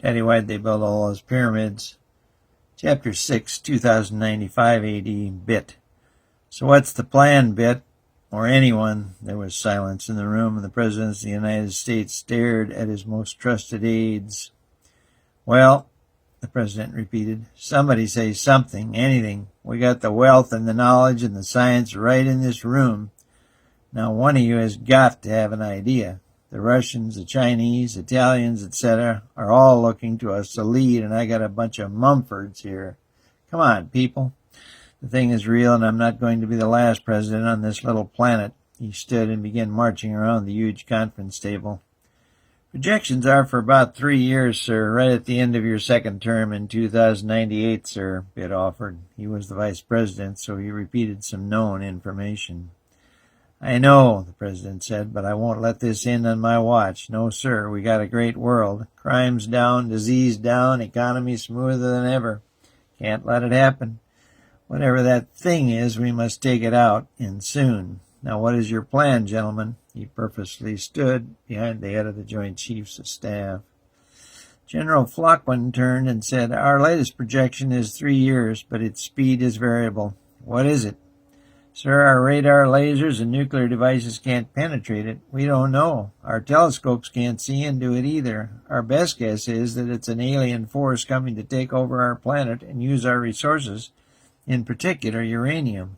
Daddy, why'd they build all those pyramids? Chapter 6, 2095 AD, Bit. So what's the plan, Bit? Or anyone? There was silence in the room, and the President of the United States stared at his most trusted aides. Well, the President repeated, somebody say something, anything. We got the wealth and the knowledge and the science right in this room. Now one of you has got to have an idea. The Russians, the Chinese, Italians, etc. are all looking to us to lead, and I got a bunch of Mumfords here. Come on, people. The thing is real, and I'm not going to be the last president on this little planet. He stood and began marching around the huge conference table. Projections are for about 3 years, sir, right at the end of your second term in 2098, sir, Bit offered. He was the vice president, so he repeated some known information. I know, the president said, but I won't let this end on my watch. No, sir, we got a great world. Crime's down, disease down, economy smoother than ever. Can't let it happen. Whatever that thing is, we must take it out, and soon. Now, what is your plan, gentlemen? He purposely stood behind the head of the Joint Chiefs of Staff. General Floquin turned and said, our latest projection is 3 years, but its speed is variable. What is it? Sir, our radar, lasers, and nuclear devices can't penetrate it. We don't know. Our telescopes can't see into it either. Our best guess is that it's an alien force coming to take over our planet and use our resources, in particular uranium.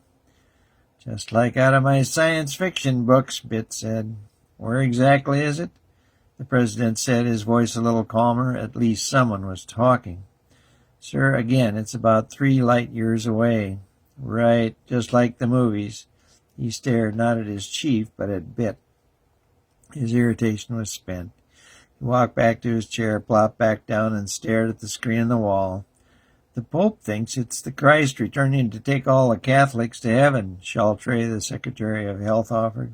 Just like out of my science fiction books, Bit said. Where exactly is it? The president said, his voice a little calmer. At least someone was talking. Sir, again, it's about 3 light years away. Right, just like the movies. He stared not at his chief, but at Bit. His irritation was spent. He walked back to his chair, plopped back down, and stared at the screen on the wall. The Pope thinks it's the Christ returning to take all the Catholics to heaven, Chaltre, the Secretary of Health, offered.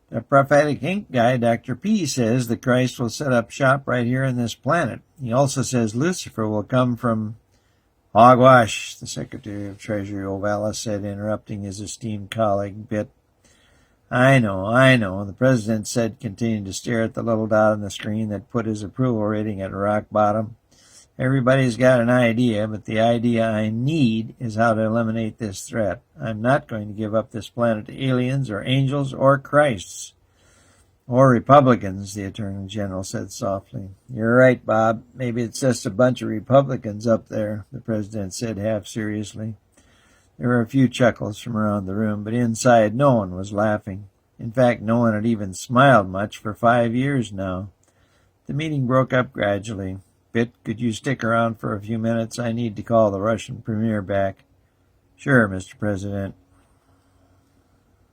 The prophetic ink guy, Dr. P, says the Christ will set up shop right here on this planet. He also says Lucifer will come from... Hogwash, the Secretary of Treasury, Ovalis said, interrupting his esteemed colleague, Bit. I know, the president said, continuing to stare at the little dot on the screen that put his approval rating at rock bottom. Everybody's got an idea, but the idea I need is how to eliminate this threat. I'm not going to give up this planet to aliens or angels or Christs. Or Republicans, the Attorney General said softly. You're right, Bob. Maybe it's just a bunch of Republicans up there, the president said half seriously. There were a few chuckles from around the room, but inside no one was laughing. In fact, no one had even smiled much for 5 years now. The meeting broke up gradually. Bit, could you stick around for a few minutes? I need to call the Russian premier back. Sure, Mr. President.